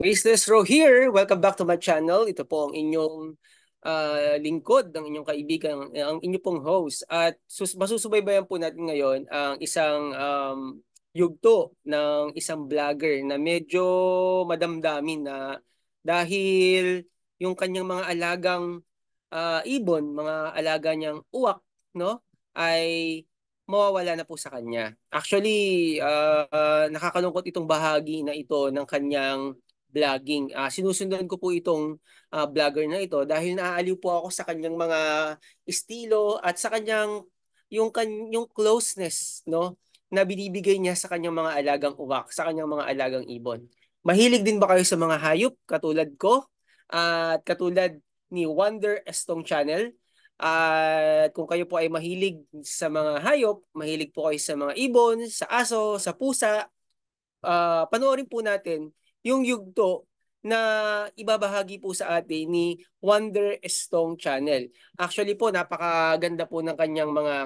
Business Row here. Welcome back to my channel. Ito po ang inyong lingkod, ang inyong kaibigan, ang inyong pong host. At masusubaybayan po natin ngayon ang isang yugto ng isang vlogger na medyo madamdamin na dahil yung kanyang mga alagang ibon, mga alaga niyang uwak, no, ay mawawala na po sa kanya. Actually, nakakalungkot itong bahagi na ito ng kanyang vlogging. Sinusundan ko po itong vlogger na ito dahil naaaliw po ako sa kanyang mga estilo at sa kanyang yung closeness, no, na binibigay niya sa kanyang mga alagang uwak, sa kanyang mga alagang ibon. Mahilig din ba kayo sa mga hayop katulad ko? At katulad ni Wonder Estong Channel. At kung kayo po ay mahilig sa mga hayop, mahilig po kayo sa mga ibon, sa aso, sa pusa, panoorin po natin yung yugto na ibabahagi po sa atin ni Wonder Estong Channel. Actually po, napakaganda po ng kanyang mga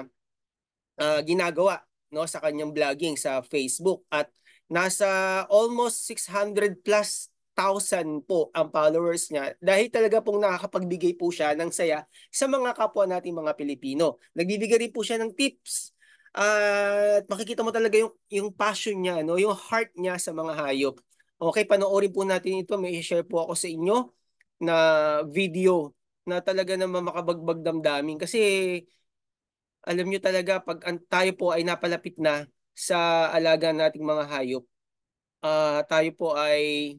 ginagawa, no, sa kanyang vlogging sa Facebook at nasa almost 600 plus thousand po ang followers niya dahil talaga pong nakakapagbigay po siya ng saya sa mga kapwa nating mga Pilipino. Nagbibigay rin po siya ng tips at makikita mo talaga yung passion niya, no, yung heart niya sa mga hayop. Okay, panoorin po natin ito. May share po ako sa inyo na video na talaga naman makabagbag damdamin kasi alam nyo talaga pag tayo po ay napalapit na sa alaga nating mga hayop, tayo po ay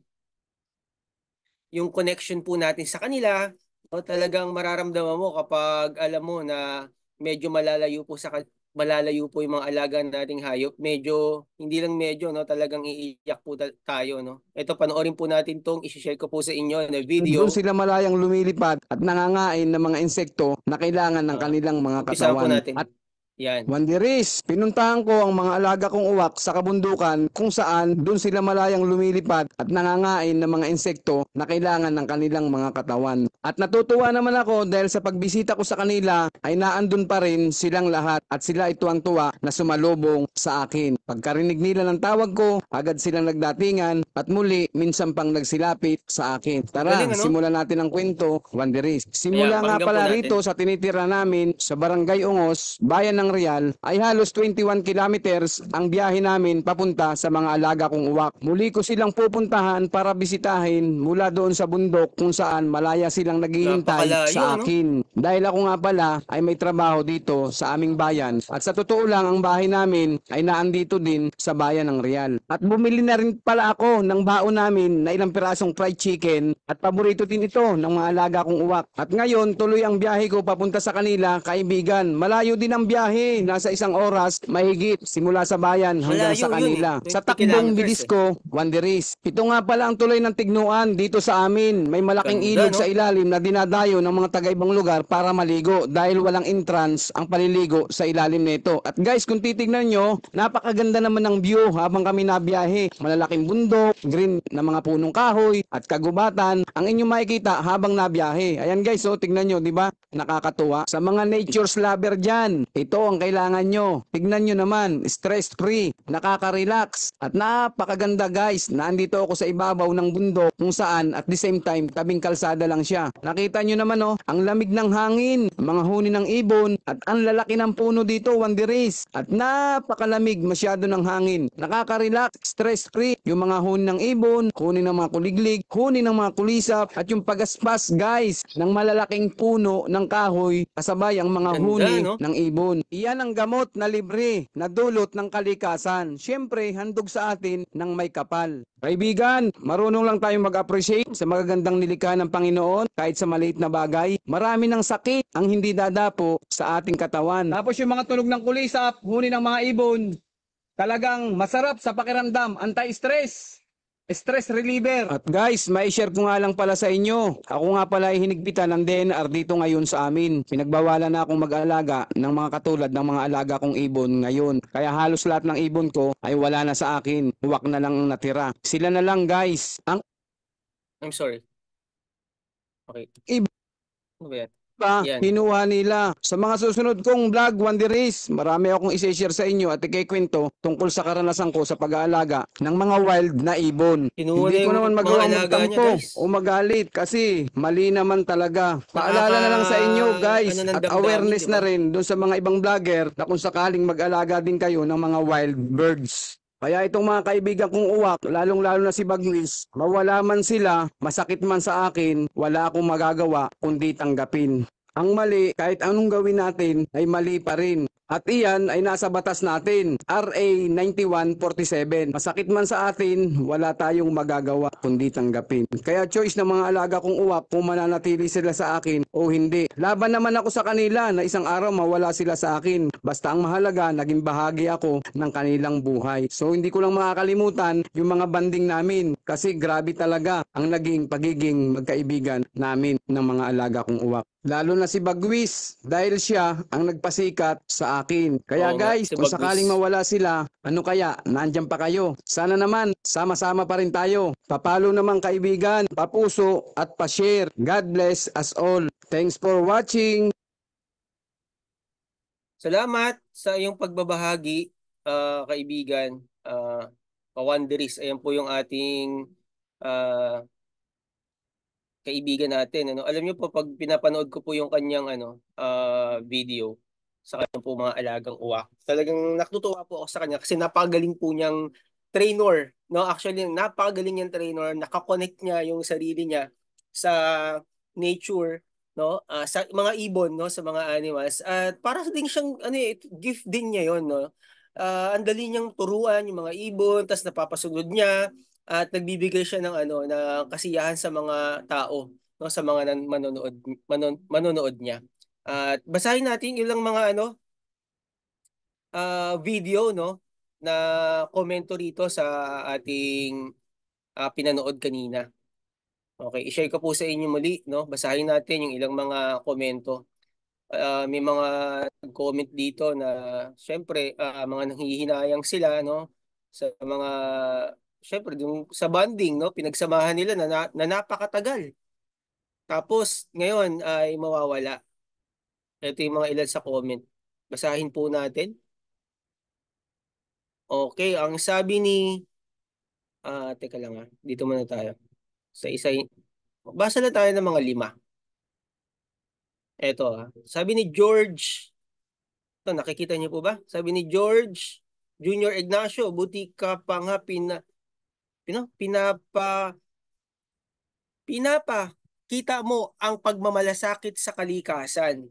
yung connection po natin sa kanila, no, talagang mararamdaman mo kapag alam mo na medyo malalayo po yung mga alaga nating hayop. Medyo hindi lang medyo, no, talagang iiyak po tayo, no. Ito, panoorin po natin tong i-share ko po sa inyo na Doon video. sila malayang lumilipad at nangangain ng mga insekto na kailangan ng Uh, kanilang mga Umpisahan po katawan. natin. At Yan. Wanderis, pinuntahan ko ang mga alaga kong uwak sa kabundukan kung saan doon sila malayang lumilipad at nangangain ng mga insekto na kailangan ng kanilang mga katawan. At natutuwa naman ako dahil sa pagbisita ko sa kanila ay naandun pa rin silang lahat at sila ay tuwang-tuwa na sumalubong sa akin. Pagkarinig nila ng tawag ko, agad silang nagdatingan at muli minsan pang nagsilapit sa akin. Ang Tara, galing, ano? simulan natin ang kwento, Wanderis. Ayan, Simula nga pakinggan po pala natin. rito sa tinitira namin sa Barangay Ungos, Bayan ng Real, ay halos 21 kilometers ang biyahe namin papunta sa mga alaga kong uwak. Muli ko silang pupuntahan para bisitahin mula doon sa bundok kung saan malaya silang naghihintay Napakalayo, sa ano? akin. Dahil ako nga pala ay may trabaho dito sa aming bayan at sa totoo lang ang bahay namin ay naandito din sa Bayan ng Real. At bumili na rin pala ako ng baon namin na ilang pirasong fried chicken at paborito din ito ng mga alaga kong uwak. At ngayon tuloy ang biyahe ko papunta sa kanila, kaibigan. Malayo din ang biyahe, nasa isang oras mahigit simula sa bayan hanggang sa Malayo yun eh. kanila. Sa 20 takbong kilometers bilis eh. ko, Wanderis. Ito nga pala ang tuloy ng Tignuan dito sa amin. May malaking Ganda, ilog no? sa ilalim na dinadayo ng mga taga-ibang lugar para maligo dahil walang entrance ang paliligo sa ilalim nito. At guys, kung titignan nyo, napakaganda naman ng view habang kami nabiyahe. Malalaking bundok, green na mga punong kahoy at kagubatan ang inyong makikita habang nabiyahe. Ayan guys, so tignan nyo, di ba? Nakakatuwa. Sa mga nature's lover dyan, ito ang kailangan nyo. Tignan nyo naman, stress-free, nakaka-relax, at napakaganda guys. Nandito ako sa ibabaw ng bundok kung saan at the same time, tabing kalsada lang siya. Nakita nyo naman oh, ang lamig ng hangin, mga huni ng ibon, at ang lalaki ng puno dito, Wanderis. At napakalamig masyado ng hangin. Nakaka-relax, stress-free, yung mga huni ng ibon, huni ng mga kuliglig, huni ng mga kulisap, at yung pagaspas guys, ng malalaking puno ng kahoy, kasabay ang mga Ganda, huni no? ng ibon. Iyan ang gamot na libre na dulot ng kalikasan. Siyempre, handog sa atin ng may kapal. Kaibigan, marunong lang tayong mag-appreciate sa magagandang nilikha ng Panginoon kahit sa maliit na bagay. Marami ng sakit ang hindi dadapo sa ating katawan. Tapos yung mga tunog ng kulisap, huni ng mga ibon, talagang masarap sa pakiramdam, anti-stress. Stress reliever. At guys, may share ko nga lang pala sa inyo. Ako nga pala ay hinigpitan ng DNR dito ngayon sa amin. Pinagbawalan na akong mag-alaga ng mga katulad ng mga alaga kong ibon ngayon. Kaya halos lahat ng ibon ko ay wala na sa akin. Huwak na lang ang natira. Sila na lang guys. Ang I'm sorry. Okay. ibon Ano ba yan? pa, Yan. kinuha nila. Sa mga susunod kong vlog, Wanderers, marami akong isi-share sa inyo at ikikwento tungkol sa karanasan ko sa pag-aalaga ng mga wild na ibon. Kinuha na Hindi ko yung naman mga magawang alaga niya, magtampo guys. o magalit kasi mali naman talaga. Nakaka, Paalala na lang sa inyo ano guys ng at damdamin, di awareness na ba? rin doon sa mga ibang vlogger na kung sakaling mag-alaga din kayo ng mga wild birds. Kaya itong mga kaibigan kong uwak, lalong-lalo na si Baglis, mawala man sila, masakit man sa akin, wala akong magagawa kundi tanggapin. Ang mali, kahit anong gawin natin, ay mali pa rin. At iyan ay nasa batas natin, RA 9147. Masakit man sa atin, wala tayong magagawa kundi tanggapin. Kaya choice ng mga alaga kong uwak kung mananatili sila sa akin o hindi. Laban naman ako sa kanila na isang araw mawala sila sa akin. Basta ang mahalaga, naging bahagi ako ng kanilang buhay. So hindi ko lang makakalimutan yung mga banding namin kasi grabe talaga ang naging pagiging magkaibigan namin ng mga alaga kong uwak. Lalo na si Bagwis dahil siya ang nagpasikat sa akin. Kaya Oo nga, guys, si kung Bagwis. sakaling mawala sila, ano kaya? Nandyan pa kayo. Sana naman, sama-sama pa rin tayo. Papalo naman kaibigan, papuso at pa-share. God bless us all. Thanks for watching. Salamat sa iyong pagbabahagi, kaibigan. Kawanderis, ayan po yung ating ah, kaibigan natin. Ano? Alam niyo po, pag pinapanood ko po yung kanyang video sa kanyang po mga alagang uwak, talagang natutuwa po ako sa kanya kasi napakagaling po niyang trainer. No? Actually, napakagaling niyang trainer. Nakakonect niya yung sarili niya sa nature, no, sa mga ibon, no, sa mga animals, at para din siyang ano gift din niya yon, no. Ang dali niyang turuan yung mga ibon, tas napapasunod niya at nagbibigay siya ng ano ng kasiyahan sa mga tao, no, sa mga manonood manonood niya. At basahin natin ilang mga ano video, no, na komento rito sa ating pinanood kanina. Okay, i-share ko po sa inyo muli, no? Basahin natin yung ilang mga komento. May mga comment dito na syempre mga nanghihinayang sila, no, sa mga syempre yung sa bonding, no, pinagsamahan nila na napakatagal. Tapos ngayon ay mawawala. Ito yung mga ilan sa comment. Basahin po natin. Okay, ang sabi ni teka lang dito muna tayo. Sa isa basa na tayo ng mga lima. Ito sabi ni George. Ito, nakikita niyo po ba? Sabi ni George Junior Ignacio, buti ka pa nga pinapa kita mo ang pagmamalasakit sa kalikasan.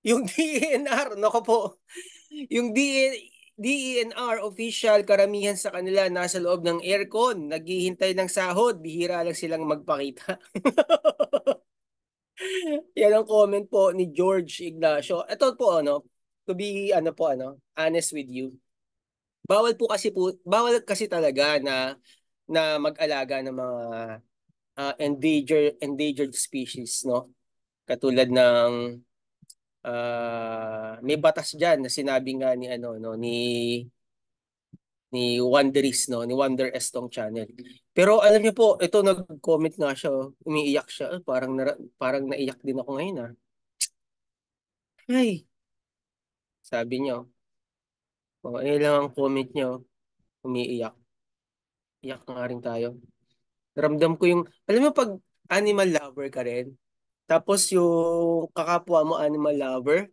Yung DENR, nako po, yung DENR official, karamihan sa kanila nasa loob ng aircon, naghihintay ng sahod, bihira lang silang magpakita. Yan ang comment po ni George Ignacio. Ito po to be honest with you. Bawal kasi talaga na mag-alaga ng mga endangered species, no? Katulad ng may batas diyan na sinabi nga ni ano no ni Wanderis, no, ni Wonder Estong channel. Pero alam niyo po, ito nag-comment nga siya, umiiyak siya. Parang naiyak din ako ngayon Ay, sabi niyo. Ayun lang ang comment niyo, umiiyak. Iyak nga rin tayo. Ramdam ko yung, alam mo pag animal lover ka rin, tapos yung kakapwa mo animal lover,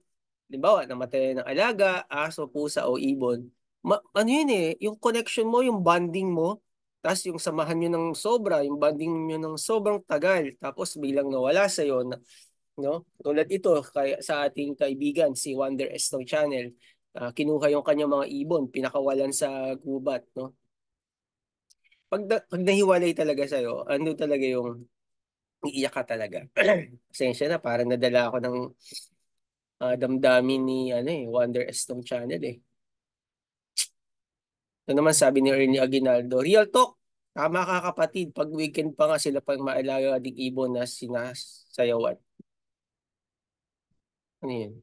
halimbawa, namatay ng alaga, aso, pusa o ibon, ano yun yung connection mo, yung bonding mo, tapos yung samahan nyo ng sobra, yung bonding nyo ng sobrang tagal, tapos bilang nawala sa'yo, no? Tulad ito, kaya, sa ating kaibigan, si Wonder Estong Channel, kinuha yung kanyang mga ibon, pinakawalan sa gubat, no? Pag nahiwalay talaga sa'yo, ano talaga yung iiyak ka talaga. Pasensya na, parang nadala ako ng damdamin ni Wonder Estong Channel Ito naman sabi ni Ernie Aguinaldo, Real talk, tama ka kapatid, pag weekend pa nga sila pang maalaga ding ibon na sinasayawan. Ano yun?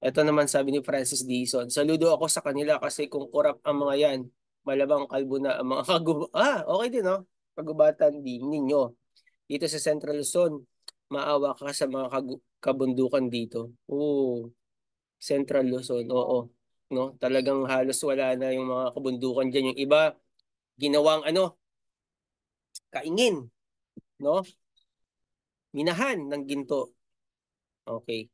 Ito naman sabi ni Francis Dizon, saludo ako sa kanila kasi kung kurap ang mga yan, malabang kalbo na ang mga okay din kagubatan din ninyo. Dito sa Central Luzon, maawa ka sa mga kabundukan dito. Oo, Central Luzon, oo. No, talagang halos wala na yung mga kabundukan diyan. Yung iba ginawang ano, kaingin, no? Minahan ng ginto. Okay.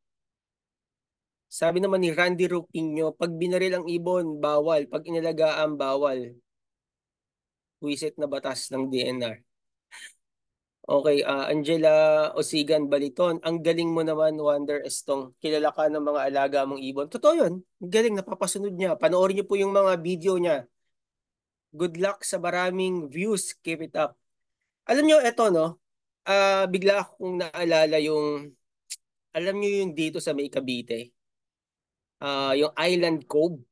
Sabi naman ni Randy Rupinho, pag binaril ang ibon, bawal. Pag inalagaan, bawal. Wisit na batas ng DNR. Okay, Angela Osigan Baliton, ang galing mo naman, Wonder Estong. Kilala ka ng mga alaga mong ibon. Totoo yun. Ang galing, napapasunod niya. Panoorin niyo po yung mga video niya. Good luck sa maraming views. Keep it up. Alam niyo, eto, no? Bigla akong naalala yung, alam niyo yung dito sa May Cavite, yung Island Cove.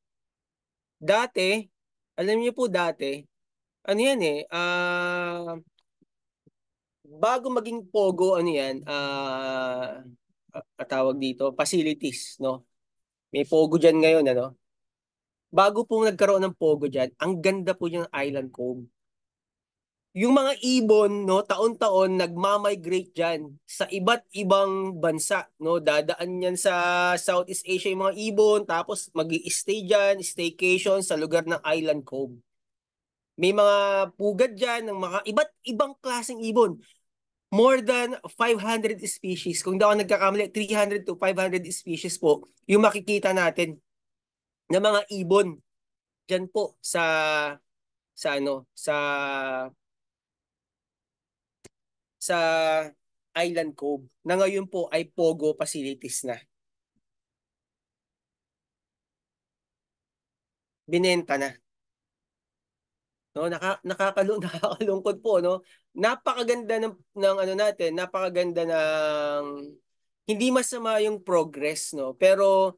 Dati, alam niyo po dati, ano yan eh, bago maging Pogo, ano yan, tawag dito, facilities, no? May Pogo dyan ngayon, ano? Bago po nagkaroon ng Pogo dyan, ang ganda po yung Island Cove. Yung mga ibon, no, taon-taon nagmamigrate dyan sa iba't ibang bansa, no? Dadaan yan sa Southeast Asia yung mga ibon, tapos mag-i-stay dyan, staycation sa lugar ng Island Cove. May mga pugad dyan ng mga iba't ibang klaseng ibon. More than 500 species. Kung hindi ako nagkakamali, 300 to 500 species po yung makikita natin na mga ibon dyan po sa ano, sa Island Cove na ngayon po ay Pogo facilities na. Binenta na. No, nakakalungkot po, no. Napakaganda ng ano natin, napakaganda ng hindi masama yung progress, no. Pero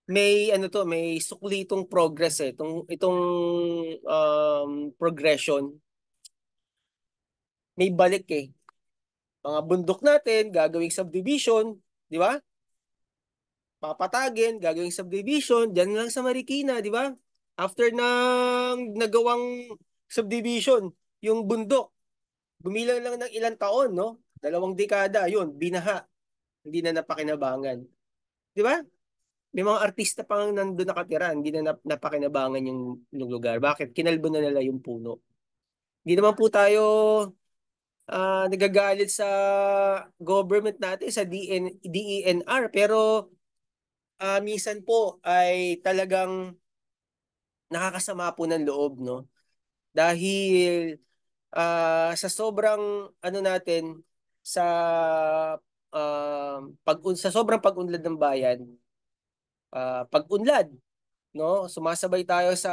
may ano to, may suklitong progress eh. Itong progression, may balik eh. Mga bundok natin, gagawing subdivision, di ba? Papatagin, gagawing subdivision, dyan lang sa Marikina, di ba? After ng nagawang subdivision, yung bundok, gumilang lang ng ilang taon, no? 2 dekada, yun, binaha. Hindi na napakinabangan. Di ba? May mga artista pang nandun nakatira, hindi na napakinabangan yung lugar. Bakit? Kinalbo na nila yung puno. Hindi naman po tayo nagagalit sa government natin, sa DENR, pero minsan po ay talagang nakakasama po ng loob, no? Dahil sa sobrang ano natin, sa sa sobrang pag-unlad ng bayan, pag-unlad, no? Sumasabay tayo sa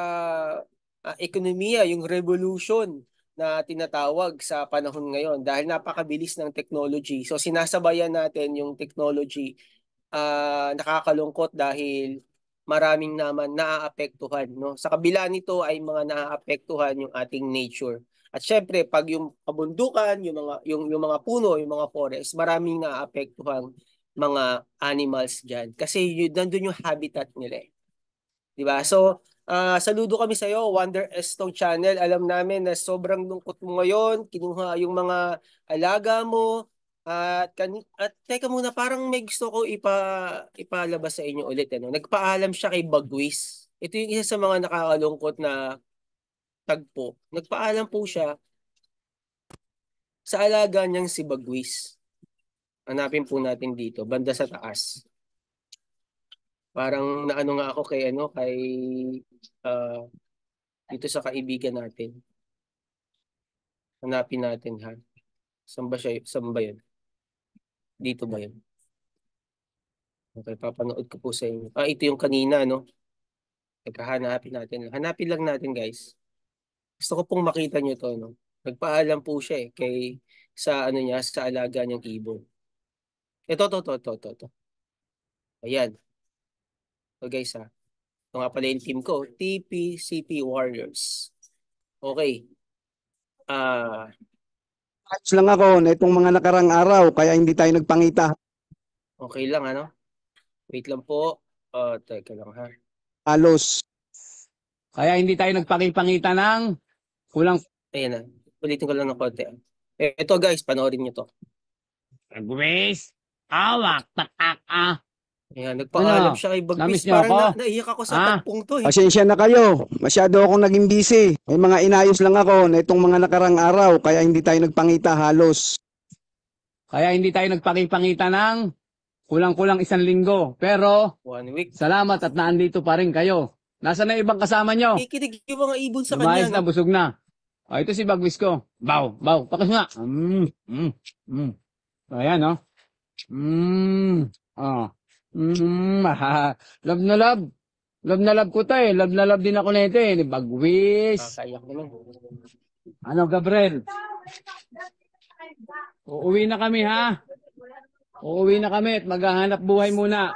ekonomiya, yung revolution na tinatawag sa panahon ngayon dahil napakabilis ng technology. So sinasabayan natin yung technology, nakakalungkot dahil maraming naman naaapektuhan, no? Sa kabila nito ay mga naaapektuhan yung ating nature. At syempre, pag yung kabundukan, yung mga puno, yung mga forest, maraming naaapektuhan mga animals diyan kasi nandun yung habitat nila eh. 'Di ba? So, saludo kami sa iyo, Wonder Estong Channel. Alam namin na sobrang lungkot mo ngayon, kinuha yung mga alaga mo. At teka muna, parang may gusto ko ipalabas sa inyo ulit. Ano? Nagpaalam siya kay Bagwis. Ito yung isa sa mga nakakalungkot na tagpo. Nagpaalam po siya sa alaga niyang si Bagwis. Hanapin po natin dito, banda sa taas. Parang naano nga ako kay ano, uh, dito sa kaibigan natin. Hanapin natin ha. Saan ba siya? Saan ba yun? Dito ba yun? Okay, papanood ko po sa inyo. Ito yung kanina, no? Nagkahanapin natin. Hanapin lang natin, guys. Gusto ko pong makita nyo to, no? Nagpaalam po siya eh, sa ano niya, sa alaga niyang ibon. Ito. Ayan. So guys ha. Ito nga pala yung team ko. TPCP Warriors. Okay. Ah, Ayos lang ako na itong mga nakarang araw kaya hindi tayo nagpangita okay lang ano? Wait lang po. Teka lang ha. halos. Kaya hindi tayo nagpakipangita ng kulang. Ayan na. Ulitin ko lang ng konti. Ito guys, panoorin nyo to. Agwes! Awak, takak, ah. Ayan, nagpaalam Ano? siya kay Namiss Bagwis. niyo Parang ako? naiyak ako sa Ah? tagpong to eh. Pasensya na kayo. Masyado akong naging busy. May mga inayos lang ako na itong mga nakarang araw kaya hindi tayo nagpangita halos. Kaya hindi tayo nagpakipangita ng kulang-kulang 1 linggo. Pero 1 week. salamat at naandito pa rin kayo. Nasaan na ibang kasama nyo? Kikinig yung mga ibon sa kanya, Lumayas no? na, busog na. O, ito si Bagwis ko. Baw, baw. Pakas nga. Ayan, no? Oh. Love na love. Love na love ko tayo. Love na love din ako nito eh. Ni Bagwis. Kakayak naman. Ano, Gabriel? Uuwi na kami, ha? Uuwi na kami at maghahanap buhay muna.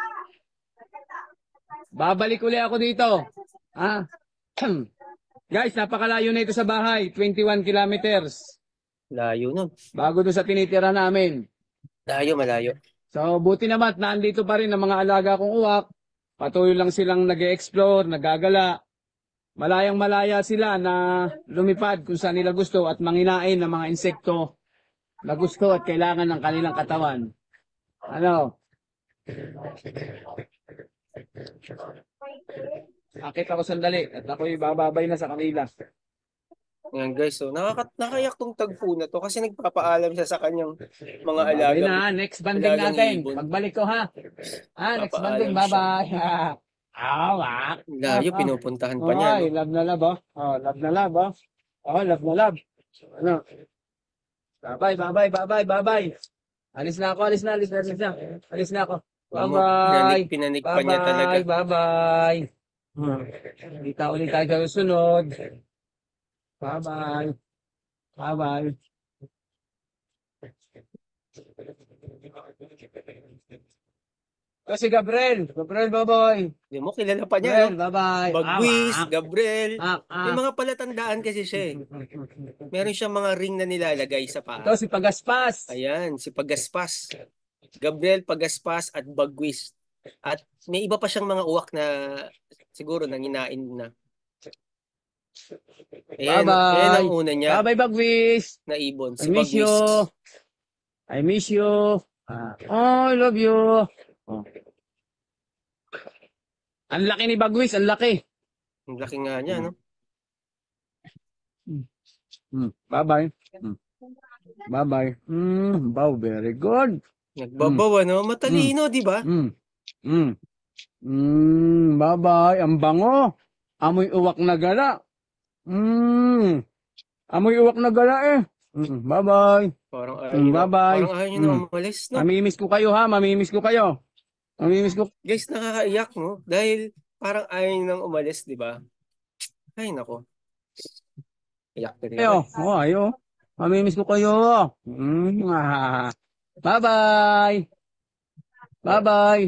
Babalik uli ako dito. Ha? Guys, napakalayo na ito sa bahay. 21 kilometers. Layo nun. Bago doon sa tinitira namin. Layo, malayo. So, buti naman, nandito pa rin ang mga alaga kong uwak. Patuloy lang silang nag-e-explore, nagagala. Malayang malaya sila na lumipad kung saan nila gusto at manginain ng mga insekto na gusto at kailangan ng kanilang katawan. Ano? Akit ako sandali at ako'y bababay na sa kanila. Ayan guys, so nakayak tong tagpo na to kasi nagpapaalam siya sa kanyang mga Babay na, next banding alagang natin. ibon. Pagbalik ko ha. Next banding, Papaalam siya. bye-bye. Awak. Layo, pinupuntahan pa niya, Ay, no? love na love, oh. Oh, love na love, oh. Oh, love na love. Ano? Bye-bye, bye-bye, bye-bye, bye-bye. Alis na ako, alis na, alis na, alis na. Alis na ako. Bye-bye. Pinanik pa niya talaga. Bye-bye, bye-bye. Kita ulit tayo sa susunod. Bye-bye. Bye-bye. Kasi Gabriel, bye-bye. Hindi mo, kilala pa niya, Gabriel, no? bye-bye. Bagwis, Gabriel. May Ah. mga palatandaan kasi siya eh. Meron siyang mga ring na nilalagay sa paa. Ito si Pagaspas. Ayan, si Pagaspas. Gabriel Pagaspas at Bagwis. At may iba pa siyang mga uwak na siguro nanginain na. Ayan, Bye-bye. ayan ang una niya Bye-bye, Bagwis. na ibon, I si miss you. Bagwis. I miss you. Oh, I love you. Oh. Ang laki ni Bagwis, ang laki. Ang laki nga niya, no? Bye-bye. Bye-bye. Wow, very good. Nagbabaw, ano? Matalino, di ba? Bye-bye. Ang bango. Amoy uwak na gala. Amoy uwak na gala eh. Bye-bye. Parang bye-bye. Parang ayaw niyo na umalis, no? Mamimiss ko kayo ha, mamimiss ko kayo. Mamimiss ko. Guys, nakakaiyak, no? Dahil parang ayaw niyo nang umalis, di ba? Ay, nako. Iyak na rin Kayo. ako. Oh, ayo. Mamimiss ko kayo. Bye-bye. Bye-bye.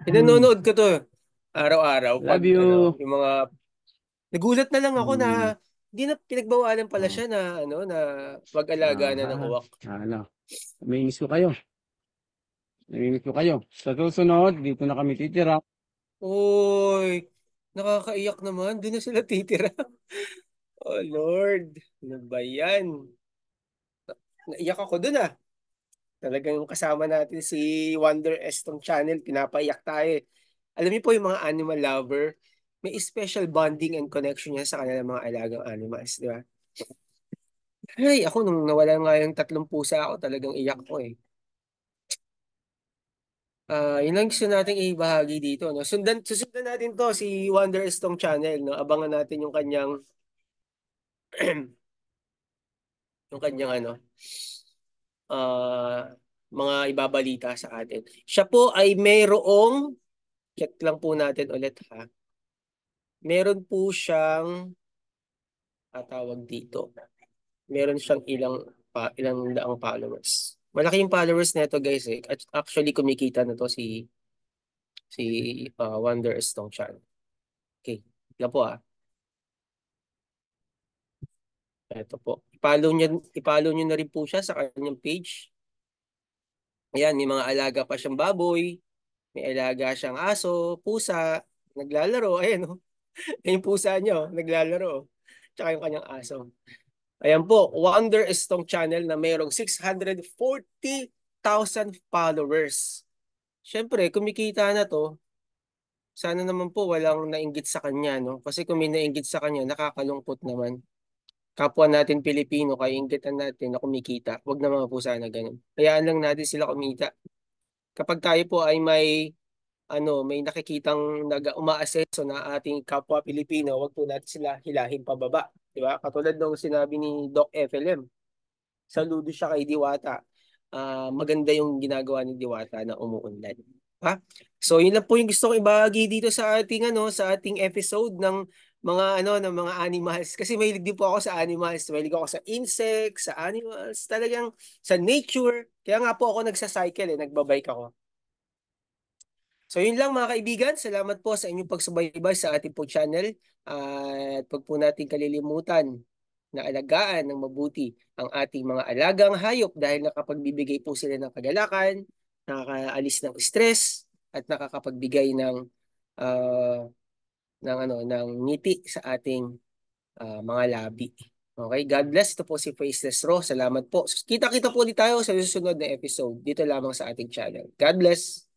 Pinanonood ko to araw-araw. Love you. Yung mga nagulat na lang ako na hindi na pinagbawalan pala siya na na mag-alaga na ng uwak. Ano? Mamimiss ko kayo. Mamimiss ko kayo. Sa susunod, dito na kami titira. Oy, nakakaiyak naman. Doon na sila titira. Oh Lord, ano ba yan? Naiyak ako doon ah. Talagang kasama natin si Wonder Estong Channel. Pinapaiyak tayo. Alam niyo po yung mga animal lover, may special bonding and connection niya sa kanilang mga alagang animals, di ba? Ay, ako nung nawala nga yung 3 pusa ako, talagang iyak ko eh. Yun lang gusto nating ibahagi dito, no? Susundan natin to si Wonder Estong Channel, no? Abangan natin yung kanyang ano, mga ibabalita sa atin. Siya po ay mayroong, check lang po natin ulit ha. Meron po siyang tawag dito. Meron siyang ilang daang followers. Malaki yung followers nito guys eh. Actually kumikita na to si Wonder Estong Chan. Okay. Ito po Ito po. I-follow niyo na rin po siya sa kanyang page. Ayan, may mga alaga pa siyang baboy. May alaga siyang aso, pusa, naglalaro. Ayan oh. Yung pusa niyo, naglalaro. Tsaka yung kanyang aso. Ayan po, Wonder Estong Channel na mayroong 640 1,000 followers. Siyempre, kumikita na to. Sana naman po walang nainggit sa kanya, no? Kasi kung may nainggit sa kanya, nakakalungkot naman. Kapwa natin Pilipino, kaya inggitan natin na kumikita. Huwag naman po sana ganun. Hayaan lang natin sila kumita. Kapag tayo po ay may nakikitang umaasenso na ating kapwa Pilipino, wag po natin sila hilahin pababa. Di ba? Katulad ng sinabi ni Doc FLM, saludo siya kay Diwata. Maganda yung ginagawa ni Diwata na umuunlad. Ha? So yun lang po yung gusto kong ibahagi dito sa ating sa ating episode ng ng mga animals kasi mahilig din po ako sa animals, mahilig ako sa insects, sa animals, talagang sa nature. Kaya nga po ako nagsa-cycle nagbabike ako. So yun lang mga kaibigan, salamat po sa inyong pagsubaybay sa ating po channel at wag po natin kalilimutan na alagaan ng mabuti ang ating mga alagang hayop dahil nakapagbibigay po sila ng kagalakan, nakakaalis ng stress at nakakapagbigay ah, ng ngiti sa ating mga labi. Okay, God bless. Ito po si Faceless Raw. Salamat po. Kita-kita po ulit tayo sa susunod na episode dito lamang sa ating channel. God bless.